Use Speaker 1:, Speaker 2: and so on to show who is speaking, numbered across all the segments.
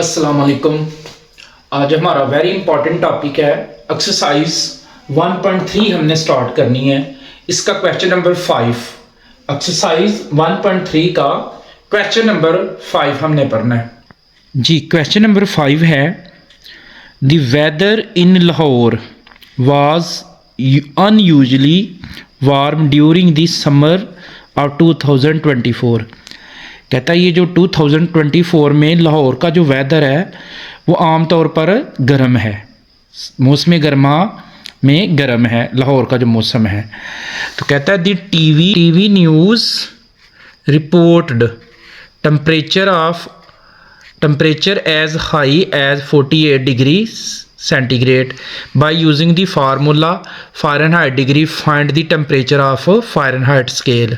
Speaker 1: अस्सलाम वालेकुम। आज हमारा वेरी इंपॉर्टेंट टॉपिक है एक्सरसाइज 1.3 हमने स्टार्ट करनी है। इसका क्वेश्चन नंबर 5, एक्सरसाइज 1.3 का क्वेश्चन नंबर 5 हमने पढ़ना है जी। क्वेश्चन नंबर 5 है the weather in Lahore was unusually warm during the summer of 2024। कहता है ये जो 2024 में लाहौर का जो वेदर है वो आम तौर पर गर्म है, मौसम गर्मा में गर्म है लाहौर का जो मौसम है। तो कहता है the TV news reported temperature as high as 48 degree centigrade by using the formula Fahrenheit degree find the temperature of Fahrenheit scale.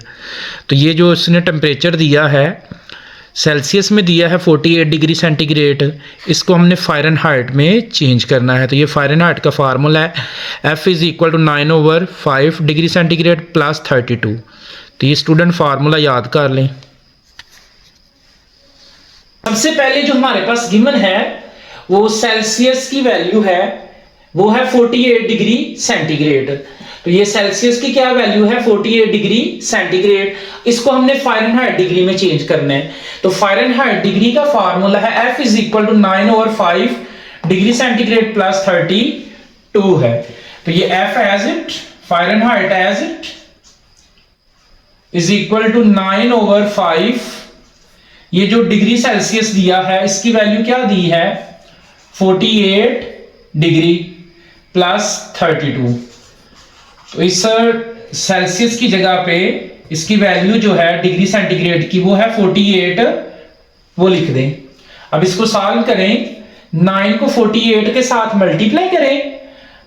Speaker 1: तो ये जो इसने टेम्परेचर दिया है सेल्सियस में दिया है 48 डिग्री सेंटीग्रेड, इसको हमने फ़ारेनहाइट में चेंज करना है। तो ये फ़ारेनहाइट का फार्मूला है F = 9/5 डिग्री सेंटीग्रेड प्लस 32। तो ये स्टूडेंट फार्मूला याद कर लें। सबसे पहले जो हमारे पास गिवन है वो सेल्सियस की वैल्यू है, वो है 48 डिग्री सेंटीग्रेड। तो ये सेल्सियस की क्या वैल्यू है 48 डिग्री सेंटीग्रेड, इसको हमने फ़ारेनहाइट डिग्री में चेंज करना है। तो फ़ारेनहाइट डिग्री का फार्मूला है F = 9/5 डिग्री सेंटीग्रेड प्लस 32 है। तो ये F as it, Fahrenheit as it = 9/5। ये जो डिग्री सेल्सियस दिया है इसकी वैल्यू क्या दी है 48 डिग्री प्लस 32। तो इस सेल्सियस की जगह पे इसकी वैल्यू जो है डिग्री सेंटीग्रेड की वो है 48, वो लिख दें। अब इसको सॉल्व करें, 9 को 48 के साथ मल्टीप्लाई करें,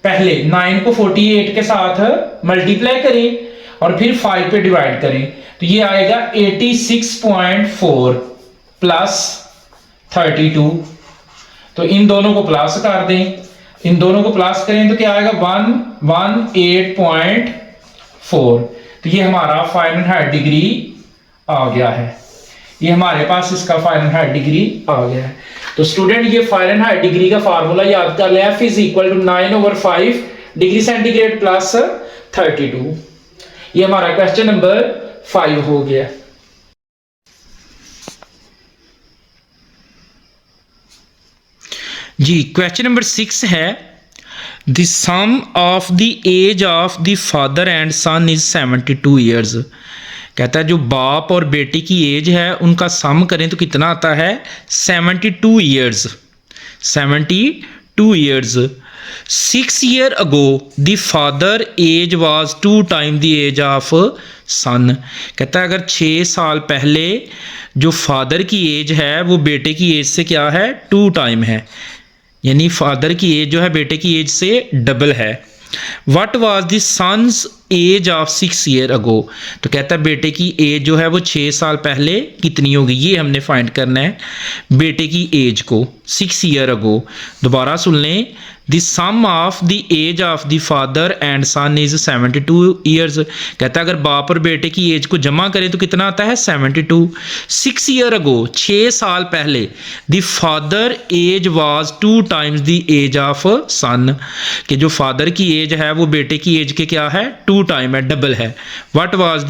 Speaker 1: पहले 9 को 48 के साथ मल्टीप्लाई करें और फिर 5 पे डिवाइड करें। तो ये आएगा 86.4 प्लस 32। तो इन दोनों को प्लस कर दें, इन दोनों को प्लस करें तो क्या आएगा 118.4। तो ये हमारा फ़ारेनहाइट डिग्री आ गया है, ये हमारे पास इसका फ़ारेनहाइट डिग्री आ गया है। तो स्टूडेंट ये फ़ारेनहाइट डिग्री का फार्मूला याद कर ले, F = 9/5 डिग्री सेंटीग्रेड प्लस 32। ये हमारा क्वेश्चन नंबर 5 हो गया। जी क्वेश्चन नंबर 6 है the sum of the age of the father and son is 72 years. कहता है जो बाप और बेटी की एज है उनका सम करें तो कितना आता है 72 years. 72 years 6 year ago the father age was 2 time the age of son. कहता है अगर 6 साल पहले जो फादर की एज है वो बेटे की एज से क्या है 2 टाइम है, यानी फादर की एज जो है बेटे की एज से डबल है। What was the son's age of 6 year ago. तो कहता है बेटे की एज जो है वो 6 साल पहले कितनी होगी, ये हमने फाइंड करना है बेटे की एज को 6 ईयर अगो। दोबारा सुन लें, the sum of the age of the father and son is 72 years. कहता है अगर बाप और बेटे की एज को जमा करें तो कितना आता है 72। 6 ईयर अगो 6 साल पहले the father age was 2 times the age of son, कि जो फादर की एज है वो बेटे की एज के क्या है 2 टाइम है, डबल है। What was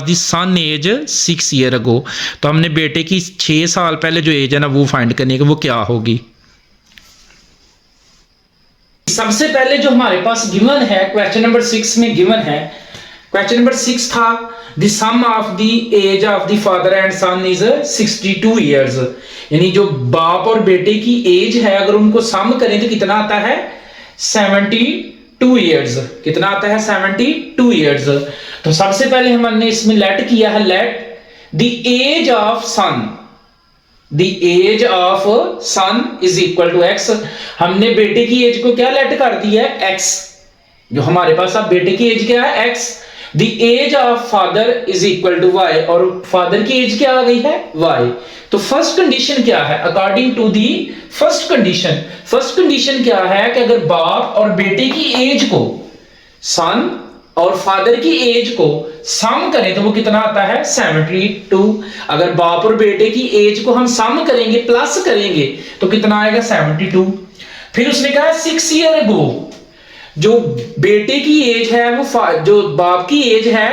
Speaker 1: the son age 6 year ago. तो हमने बेटे की 6 साल पहले जो एज है ना वो फाइंड करनी है कि वो क्या होगी। सबसे पहले जो हमारे पास गिवन है क्वेश्चन नंबर 6 में गिवन है, क्वेश्चन नंबर 6 था the sum of the age of the father and son is 62 years, यानी जो बाप और बेटे की एज है अगर उनको सम करें तो कितना आता है 72 ईयर्स। कितना आता है 72 ईयर्स। तो सबसे पहले हमने इसमें लेट किया है, let the age of son, the age of son is equal to x. हमने बेटे की एज को क्या लेट कर दिया है x, जो हमारे पास अब बेटे की एज क्या है x। The age of father is equal to y, और फादर की एज क्या आ गई है y। तो फर्स्ट कंडीशन क्या है according to the first condition क्या है कि अगर बाप और बेटे की एज को सन और फादर की एज को सम करें तो वो कितना आता है 72। अगर बाप और बेटे की एज को हम सम करेंगे प्लस करेंगे तो कितना आएगा 72। फिर उसने कहा 6 ईयर अगो, जो बेटे की एज है वो जो बाप की एज है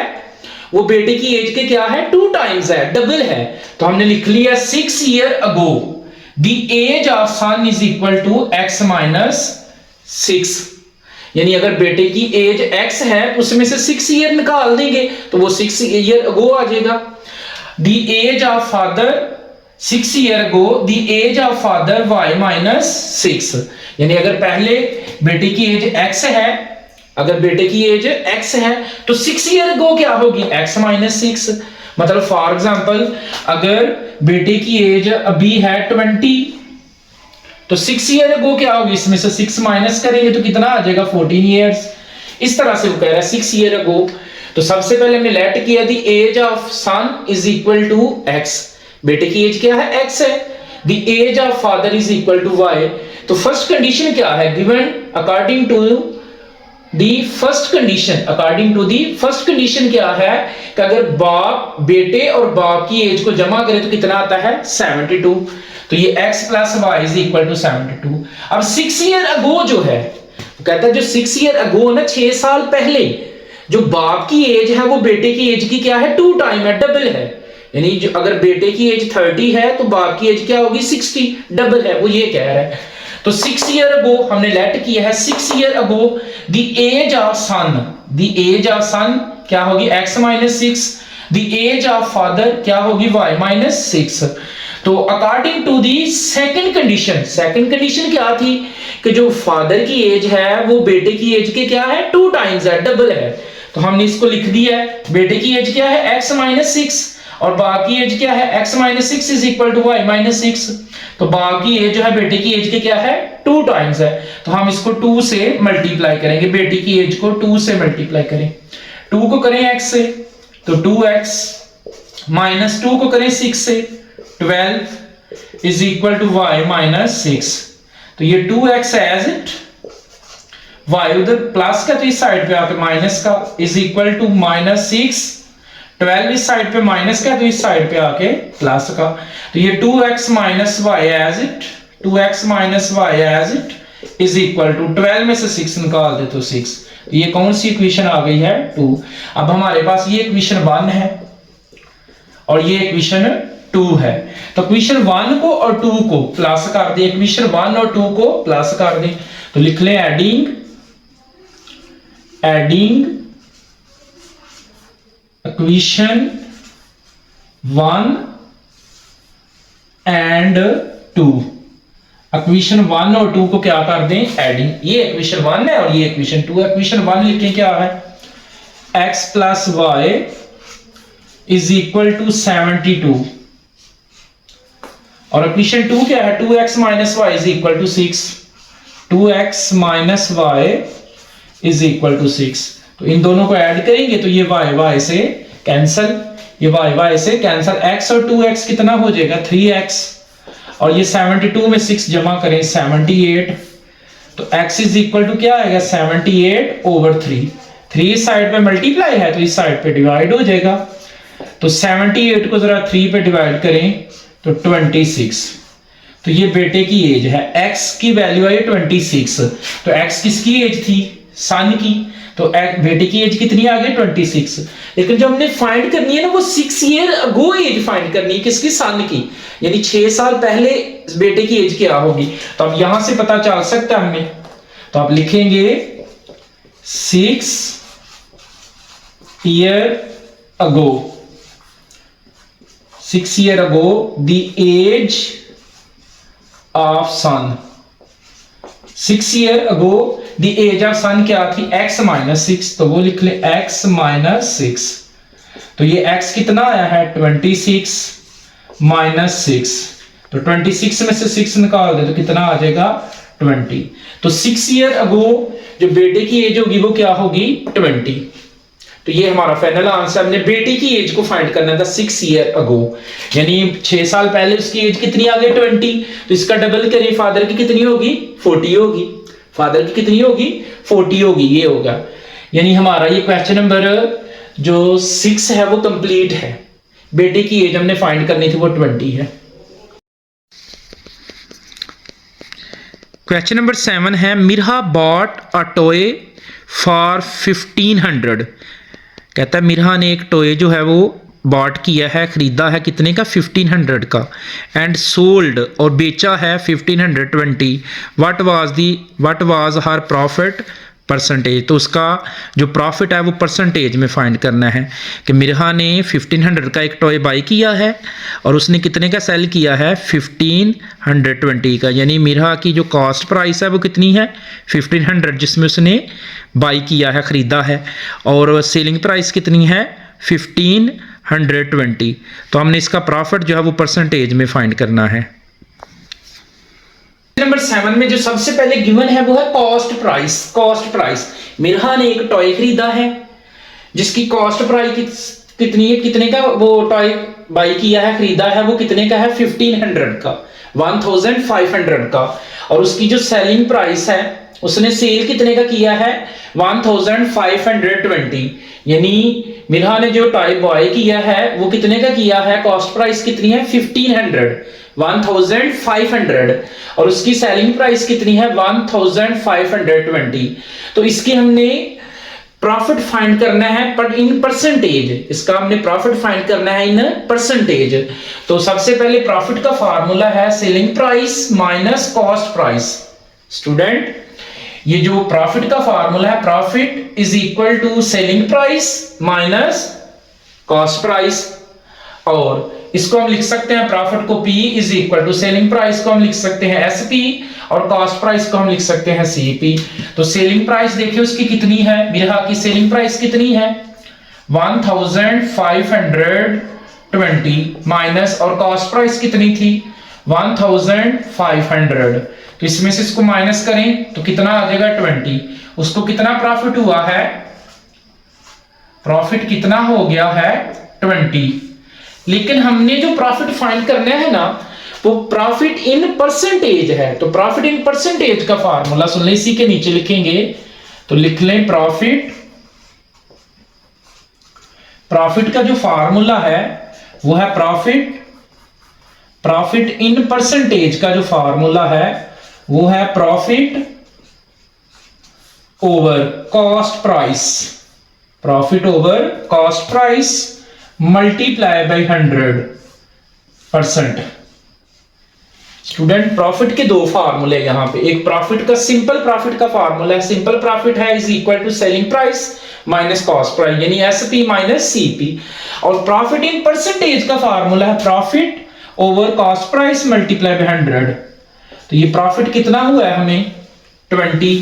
Speaker 1: वो बेटे की एज के क्या है 2 टाइम्स है, डबल है। तो हमने लिख लिया 6 year ago the age of son is equal to x minus 6। यानी अगर बेटे की एज x है उसमें से 6 ईयर निकाल देंगे तो वो 6 ईयर अगो आ जाएगा। The age of father 6 year ago the age of father y minus 6। यानी अगर पहले बेटे की एज x है, अगर बेटे की एज x है तो 6 ईयर अगो क्या होगी x माइनस 6। मतलब फॉर एग्जांपल अगर बेटे की एज अभी है 20 तो 6 ईयर अगो क्या होगी, इसमें से 6 माइनस करेंगे तो कितना आ जाएगा 14 ईयर्स। इस तरह से वो कह रहा है 6 ईयर अगो। तो सबसे पहले हमने लेट किया the age of son is equal to x, बेटे की एज क्या है x है, the age of father is equal to y। तो फर्स्ट कंडीशन क्या है given according to the first condition, according to the first condition क्या है कि अगर बाप बेटे और बाप की एज को जमा करें तो कितना आता है 72। तो ये x plus y is equal to 72। अब 6 ईयर अगो जो है कहता है जो 6 ईयर अगो ना 6 साल पहले जो बाप की एज है वो बेटे की एज की क्या है 2 टाइम है, डबल है। यानी जो अगर बेटे की एज 30 है तो बाप की एज क्या होगी 60, डबल है, वो ये कह रहा है। तो 6 ईयर अगो हमने लेट किया है 6 year ago the age of son, the age of son क्या होगी x minus 6, the age of father क्या होगी y माइनस 6। तो according to the second condition, second condition क्या थी कि जो फादर की एज है वो बेटे की एज के क्या है 2 टाइम्स है, डबल है। तो हमने इसको लिख दिया है बेटे की एज क्या है x माइनस 6 और बाकी एज क्या है x minus 6 is equal to y minus 6। तो बाकी एज जो है बेटे की एज के क्या है 2 टाइम्स है। तो हम इसको 2 से मल्टीप्लाई करेंगे, बेटे की एज को 2 से मल्टीप्लाई करें, 2 को करें x से तो 2x माइनस 2 को करें 6 से 12 is equal to y minus 6। तो ये 2x एज इट, y उधर प्लस का तो इस साइड पे आके माइनस का इज इक्वल टू माइनस 6, 12 इस साइड पे माइनस का तो इस साइड पे आके प्लस का। तो ये 2x minus y as it, 2x minus y as it is equal to 12 में से 6 निकाल दे तो 6। तो ये कौन सी इक्वेशन आ गई है 2। अब हमारे पास ये इक्वेशन 1 है और ये इक्वेशन 2 है। तो इक्वेशन 1 को और 2 को प्लस कर दे, इक्वेशन 1 और 2 को प्लस कर दे। तो लिख लें एडिंग इक्वेशन 1 एंड 2। इक्वेशन 1 और 2 को क्या कर दें एडिंग। ये इक्वेशन 1 है और ये इक्वेशन 2 है। इक्वेशन 1 लिखें क्या है x plus y is equal to 72 और इक्वेशन 2 क्या है 2x minus y is equal to 6, 2x minus y is equal to 6। तो इन दोनों को ऐड करेंगे तो ये y से कैंसल, ये y से कैंसल, x और 2x कितना हो जाएगा 3x और ये 72 में 6 जमा करें 78। तो x इज इक्वल टू क्या आएगा 78 ओवर 3, 3 इस साइड पे मल्टीप्लाई है तो इस साइड पे डिवाइड हो जाएगा। तो 78 को जरा 3 पे डिवाइड करें तो 26। तो ये बेटे की एज है, x की वैल्यू है 26। तो x किसकी एज थी सन की, तो बेटे की एज कितनी आ गई 26। लेकिन जो हमने फाइंड करनी है ना वो 6 ईयर अगो एज फाइंड करनी है किसकी सन की, यानी 6 साल पहले बेटे की एज क्या होगी। तो अब यहां से पता चल सकता है हमें। तो आप लिखेंगे 6 year ago, 6 year ago the age of son, 6 year ago the age of son क्या थी x माइनस 6। तो वो लिख ले x माइनस 6। तो ये x कितना आया है 26 माइनस 6। तो 26 में से 6 निकाल दे तो कितना आ जाएगा 20। तो 6 ईयर अगो जो बेटे की एज होगी वो क्या होगी 20। तो ये हमारा फाइनल आंसर। हमने बेटे की एज को फाइंड करना था 6 ईयर अगो, यानी 6 साल पहले उसकी एज कितनी आ गई 20। तो इसका डबल करें फादर की कितनी होगी 40 होगी, फादर की कितनी होगी 40 होगी, ये होगा। यानी हमारा ये क्वेश्चन नंबर जो 6 है वो कंप्लीट है। बेटे की एज हमने फाइंड करनी थी, वो 20 है। क्वेश्चन नंबर 7 है मिर्हा बॉट अ टॉय फॉर 1500। कहता है मिर्हा ने एक टॉय जो है वो बॉट किया है, खरीदा है कितने का, 1500 का, एंड सोल्ड और बेचा है 1520। What was her profit percentage. तो उसका जो प्रॉफिट है वो परसेंटेज में फाइंड करना है कि मिर्हा ने 1500 का एक टॉय बाई किया है और उसने कितने का सेल किया है, 1520 का। यानी मिर्हा की जो कॉस्ट प्राइस है वो कितनी है, 1500, जिसमें उसने बाई किया है, ख़रीदा है, और सेलिंग प्राइस कितनी है, 1520। तो हमने इसका प्रॉफिट जो है वो परसेंटेज में फाइंड करना है। नंबर 7 में जो सबसे पहले गिवन है वो है कॉस्ट प्राइस। कॉस्ट प्राइस, मिर्हा ने एक टॉय खरीदा है जिसकी कॉस्ट प्राइस कितनी है, कितने का वो टॉय बाई किया है, खरीदा है, वो कितने का है, 1500 का, 1500 का। और उसकी जो सेलिंग प्राइस है उसने सेल कितने का किया है, 1520। यानी मिर्हा ने जो टॉय बाय किया है वो कितने का किया है, कॉस्ट प्राइस कितनी है, 1500 और उसकी सेलिंग प्राइस कितनी है, 1520। तो इसकी हमने प्रॉफिट फाइंड करना है पर इन परसेंटेज। इसका हमने प्रॉफिट फाइंड करना है इन परसेंटेज। तो सबसे पहले प्रॉफिट का फार्मूला है selling price minus cost price. Student, ये जो प्रॉफिट का फार्मूला है, profit is equal to selling price minus cost price, और इसको हम लिख सकते हैं प्रॉफिट को P is equal to selling price को हम लिख सकते हैं SP और कॉस्ट प्राइस को हम लिख सकते हैं CP। तो सेलिंग प्राइस देखिए उसकी कितनी है, मिर्हा की सेलिंग प्राइस कितनी है, 1520 माइनस, और कॉस्ट प्राइस कितनी थी, 1500। तो इसमें से इसको माइनस करें तो कितना आ जाएगा, 20। उसको कितना प्रॉफिट हुआ है, प्रॉफिट कितना हो गया है, 20। लेकिन हमने जो प्रॉफिट फाइंड करना है ना वो प्रॉफिट इन परसेंटेज है। तो प्रॉफिट इन परसेंटेज का फार्मूला सुन लें, इसी के नीचे लिखेंगे, तो लिख लें प्रॉफिट का जो फार्मूला है वो है प्रॉफिट इन परसेंटेज का जो फार्मूला है वो है profit over cost price, profit over cost price multiply by 100%। Student, profit के दो फार्मूले यहां पे, एक प्रॉफिट का सिंपल प्रॉफिट का फार्मूला है, सिंपल प्रॉफिट है is equal to selling price minus cost price यानी SP माइनस CP, और प्रॉफिट इन परसेंटेज का फार्मूला है profit over cost price multiply by 100। तो ये प्रॉफिट कितना हुआ है हमें, 20,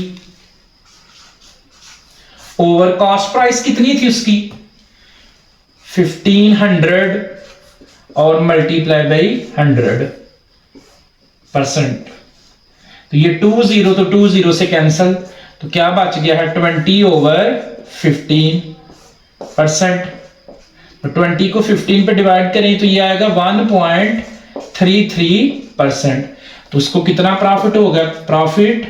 Speaker 1: ओवर कॉस्ट प्राइस कितनी थी उसकी, 1500 और मल्टीप्लाई बाई 100%। तो ये 20 तो 20 से कैंसल, तो क्या बच गया है, 20 ओवर 15%। तो 20 को 15 पे डिवाइड करें तो ये आएगा 1.33%। तो उसको कितना प्रॉफिट होगा, प्रॉफिट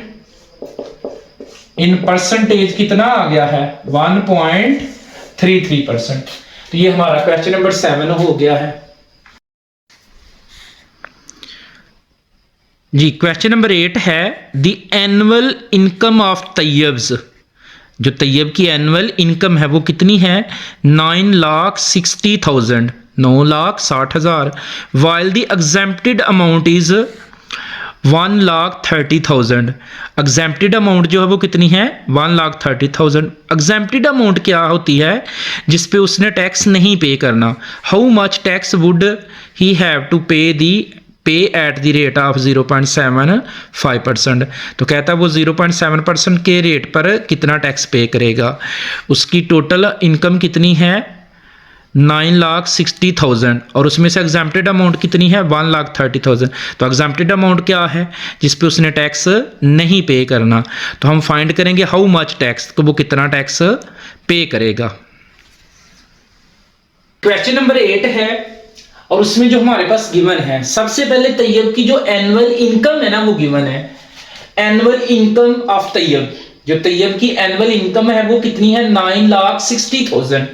Speaker 1: इन परसेंटेज कितना आ गया है, 1.33%। तो ये हमारा क्वेश्चन नंबर 7 हो गया है जी। क्वेश्चन नंबर 8 है द एनुअल इनकम ऑफ तैयब्स। जो तैयब की एनुअल इनकम है वो कितनी है, 9,60,000, 9,60,000, while the exempted amount is 1,30,000। Exempted amount जो है वो कितनी है, 1,30,000। एग्जेम्प्टेड अमाउंट क्या होती है, जिस पे उसने टैक्स नहीं पे करना। How much tax would he have to pay at the rate of 0.75%। तो कहता है वो 0.7% के रेट पर कितना टैक्स पे करेगा। उसकी टोटल इनकम कितनी है, 9,60,000, और उसमें से एग्जेम्प्टेड अमाउंट कितनी है, 1,30,000। तो एग्जेम्प्टेड अमाउंट क्या है, जिस पे उसने टैक्स नहीं पे करना। तो हम फाइंड करेंगे हाउ मच टैक्स, तो वो कितना टैक्स पे करेगा। क्वेश्चन नंबर 8 है और उसमें जो हमारे पास गिवन है, सबसे पहले तैयब की जो एनुअल इनकम है ना वो गिवन है, एनुअल इनकम ऑफ तैयब। जो तैयब की एनुअल इनकम है वो कितनी है, 9,60,000,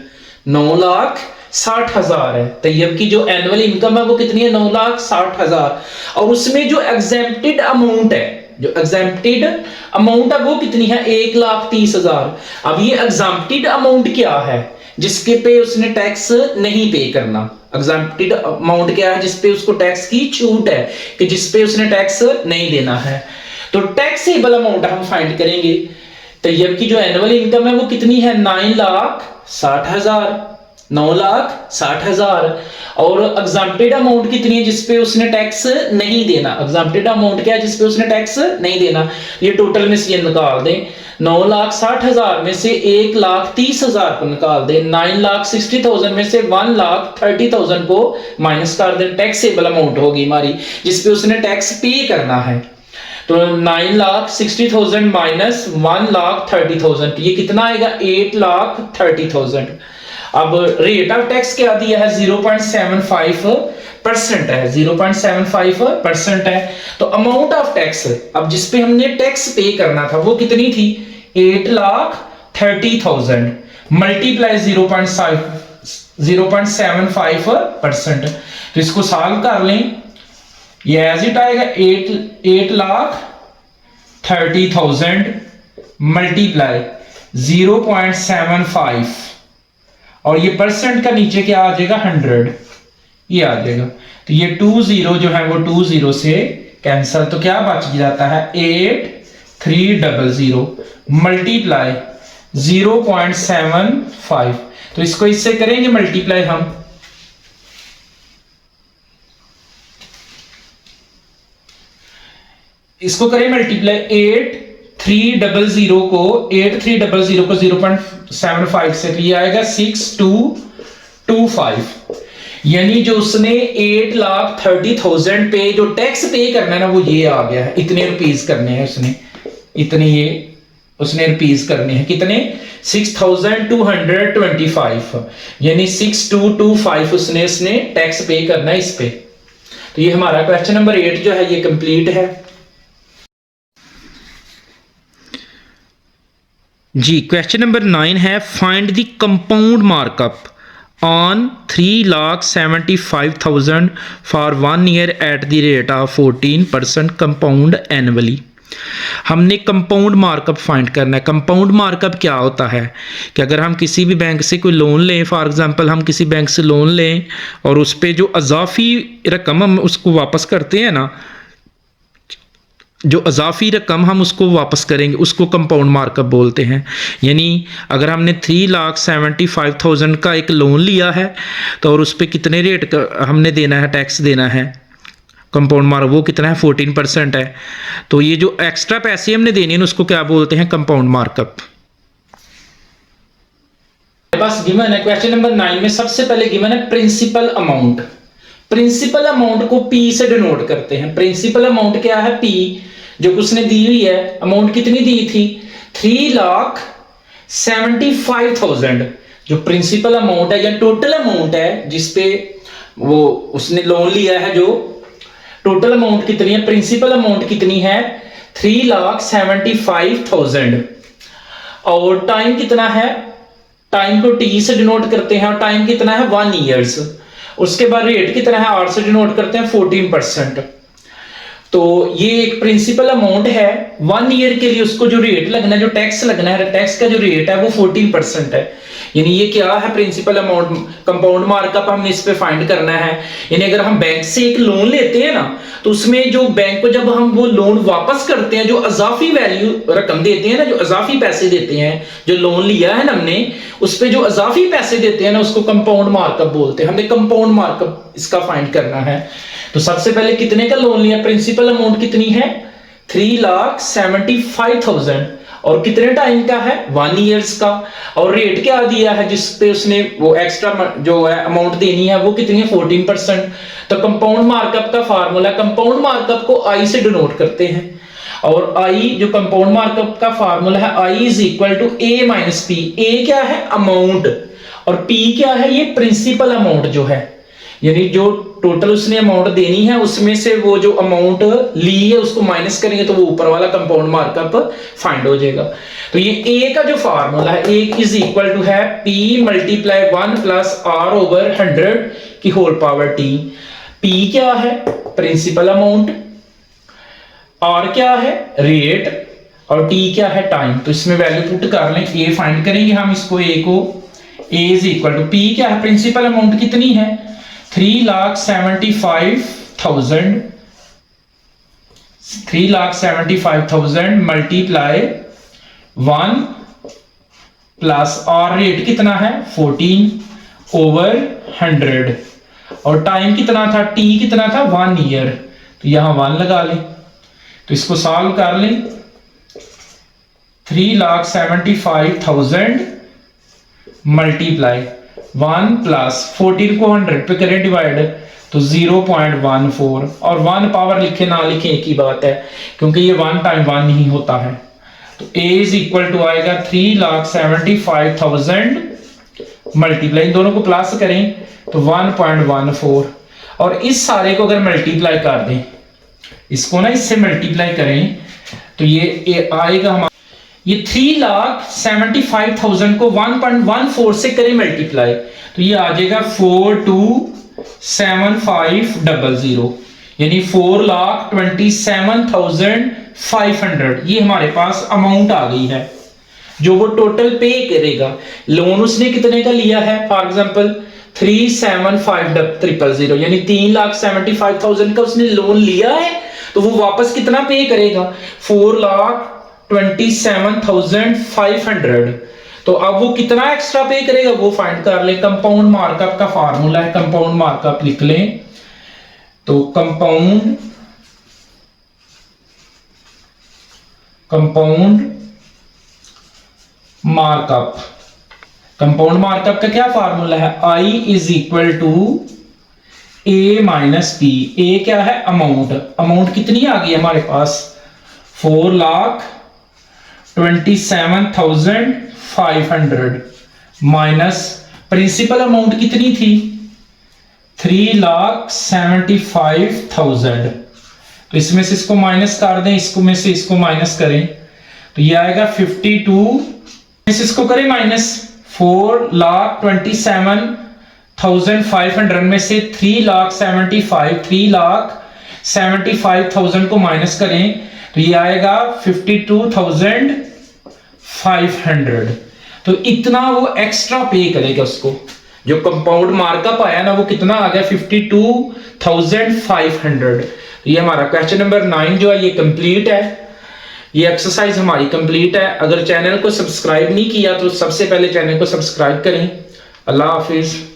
Speaker 1: 9,60,000 है। तैयब की जो एनुअल इनकम है वो कितनी है, 9,60,000। और उसमें जो एग्जेम्प्टेड अमाउंट है, जो एग्जेम्प्टेड अमाउंट है वो कितनी है, 1,30,000। अब ये एग्जेम्प्टेड अमाउंट क्या है, जिसके पे उसने टैक्स नहीं पे करना। एग्जेम्प्टेड अमाउंट क्या है, जिसपे उसको टैक्स की छूट है, कि जिसपे उसने टैक्स नहीं देना है। तो टैक्सेबल अमाउंट हम फाइंड करेंगे। तैयब की जो एनुअल इनकम है वो कितनी है, 9,60,000, 9,60,000। और एग्जेम्प्टेड अमाउंट कितनी है, जिसपे उसने टैक्स नहीं देना। एग्जेम्प्टेड अमाउंट क्या है, जिसपे उसने टैक्स नहीं देना। ये टोटल में से ये निकाल दें, 9,60,000 में से 1,30,000 को निकाल दें, 9,60,000 में से 1,30,000 को माइनस कर दें। टैक्सेबल अमाउंट होगी हमारी, जिसपे उसने टैक्स पे करना है। तो 9,60,000 माइनस 1,30,000, ये कितना आएगा, 8,30,000। अब रेट ऑफ टैक्स क्या दिया है, 0.75% है, 0.75% है। तो अमाउंट ऑफ टैक्स, अब जिसपे हमने टैक्स पे करना था वो कितनी थी, 8,30,000 मल्टीप्लाई 0.75%। तो इसको सॉल्व कर लें, ये एज इट आएगा 8,30,000 मल्टीप्लाई 0.75, और ये परसेंट का नीचे क्या आ जाएगा, 100, ये आ जाएगा। तो ये 20 जो है वो 20 से कैंसल, तो क्या बच जाता है, 8,300 मल्टीप्लाई 0.75। तो इसको इससे करेंगे मल्टीप्लाई हम, इसको करें मल्टीप्लाई 8,300 को 0.75 से, तो ये आएगा 6,225। यानी जो उसने 8,30,000 पे जो टैक्स पे करना है ना, वो ये आ गया है। इतने रुपीस करने हैं उसने, इतने ये उसने रुपीस करने हैं, कितने, 6,225, यानी 6,225 उसने टैक्स पे करना है इस पे। तो ये हमारा क्वेश्चन नंबर 8 जो है ये कंप्लीट है जी। क्वेश्चन नंबर 9 है, find the compound markup on 3,75,000 for 1 year eight the rate of 14% compound annually. हमने कंपाउंड मार्कअप फाइंड करना है। कंपाउंड मार्कअप क्या होता है कि अगर हम किसी भी बैंक से कोई लोन लें, फॉर एग्जांपल हम किसी बैंक से लोन लें और उस पर जो अजाफी रकम हम उसको वापस करते हैं ना, जो अजाफी रकम हम उसको वापस करेंगे, उसको कंपाउंड मार्कअप बोलते हैं। यानी अगर हमने 3,75,000 का एक लोन लिया है तो और उस पर कितने रेट का हमने देना है, टैक्स देना है, कंपाउंड मार्कअप वो कितना है, 14% है। तो ये जो एक्स्ट्रा पैसे हमने देने हैं उसको क्या बोलते हैं, कंपाउंड मार्कअप। बस गिवन है क्वेश्चन नंबर 9 में सबसे पहले गिवन है प्रिंसिपल अमाउंट। प्रिंसिपल अमाउंट को P से डिनोट करते हैं। प्रिंसिपल अमाउंट क्या है, P, जो उसने दी हुई है। अमाउंट कितनी दी थी, 3,75,000 जो प्रिंसिपल अमाउंट है या टोटल अमाउंट है जिसपे वो उसने लोन लिया है, जो टोटल अमाउंट कितनी है, प्रिंसिपल अमाउंट कितनी है, 3,75,000। और टाइम कितना है, टाइम को T से डिनोट करते हैं और टाइम कितना है, 1 ईयर्स। उसके बाद रेट कितना है, R से डिनोट करते हैं 14%। तो ये एक प्रिंसिपल अमाउंट है। 1 ईयर के लिए उसको जो रेट लगना है, जो टैक्स लगना है, टैक्स का जो रेट है वो 14% है। यानी ये क्या है, प्रिंसिपल अमाउंट। कंपाउंड मार्कअप हमने इस पे फाइंड करना है। यानी अगर हम बैंक से एक लोन लेते हैं ना, तो उसमें जो बैंक को जब हम वो लोन वापस करते हैं, जो अजाफी वैल्यू रकम देते हैं ना, जो अजाफी पैसे देते हैं, जो लोन लिया है ना हमने, उस पे जो अजाफी पैसे देते हैं ना, उसको कंपाउंड मार्कअप बोलते हैं। हमने कंपाउंड मार्कअप इसका फाइंड करना है। तो सबसे पहले कितने का लोन लिया, प्रिंसिपल अमाउंट कितनी है, 3,75,000 और कितने टाइम का है, 1 ईयर्स का। और रेट क्या दिया है जिसपे उसने वो एक्स्ट्रा जो है अमाउंट देनी है वो कितनी है, 14%। तो कंपाउंड मार्कअप का फार्मूला, कंपाउंड मार्कअप को I से डिनोट करते हैं। और I जो कंपाउंड मार्कअप का फार्मूला है, I is equal to A minus P। A क्या है, अमाउंट, और P क्या है, ये प्रिंसिपल अमाउंट जो है। यानी जो टोटल उसने अमाउंट देनी है उसमें से वो जो अमाउंट ली है उसको माइनस करेंगे तो वो ऊपर वाला कंपाउंड मार्कअप फाइंड हो जाएगा। तो ये ए का जो फार्मूला है, ए इज इक्वल टू है P multiply 1 plus R over 100 की होल पावर T। P क्या है? प्रिंसिपल अमाउंट, R क्या है? रेट, और T क्या है? टाइम। तो इसमें वैल्यू पुट कर लें, A फाइंड करेंगे हम इसको, A को, A is equal to P क्या है? प्रिंसिपल अमाउंट कितनी है? 3,75,000 मल्टीप्लाई 1 प्लस और रेट कितना है? 14 ओवर 100, और टाइम कितना था? T कितना था? 1 ईयर। तो यहां 1 लगा लें, तो इसको सॉल्व कर लें। 3,75,000 मल्टीप्लाई 1 प्लस 14 को 100 पे करें डिवाइड, तो 0.14, और 1 पावर लिखे ना लिखे एक ही बात है, क्योंकि ये 1 टाइम 1 ही होता है। तो A इज इक्वल टू आएगा 3,75,000 मल्टीप्लाई, इन दोनों को प्लस करें तो 1.14, और इस सारे को अगर मल्टीप्लाई कर दें, इसको ना इससे मल्टीप्लाई करें, तो ये आएगा हमारा, ये 3,75,000 को 1.14 से करें मल्टीप्लाई, तो ये आ जाएगा 4,27,500, यानी 4,27,500। ये हमारे पास अमाउंट आ गई है जो वो टोटल पे करेगा। लोन उसने कितने का लिया है? फॉर एग्जांपल 3,75,000, यानी 3,75,000 का उसने लोन लिया है, तो वो वापस कितना पे करेगा? 4,27,500। तो अब वो कितना एक्स्ट्रा पे करेगा वो फाइंड कर ले। कंपाउंड मार्कअप का फार्मूला है, कंपाउंड मार्कअप लिख लें। तो कंपाउंड मार्कअप, कंपाउंड मार्कअप का क्या फार्मूला है? I is equal to A minus P। A क्या है? अमाउंट। अमाउंट कितनी आ गई हमारे पास? 4,27,500 माइनस प्रिंसिपल अमाउंट कितनी थी? 3,75,000। तो इसमें से इसको माइनस कर दें, इसको में से इसको माइनस करें, तो ये आएगा 52, इसको करें माइनस, 4,27,500 में से 3,75,000 को माइनस करें, तो ये आएगा 52,500। तो इतना वो एक्स्ट्रा पे करेगा उसको। जो कंपाउंड मार्कअप आया ना वो कितना आ गया? 52,500। तो ये हमारा क्वेश्चन नंबर 9 जो है ये कंप्लीट है, ये एक्सरसाइज हमारी कंप्लीट है। अगर चैनल को सब्सक्राइब नहीं किया तो सबसे पहले चैनल को सब्सक्राइब करें। अल्लाह हाफिज।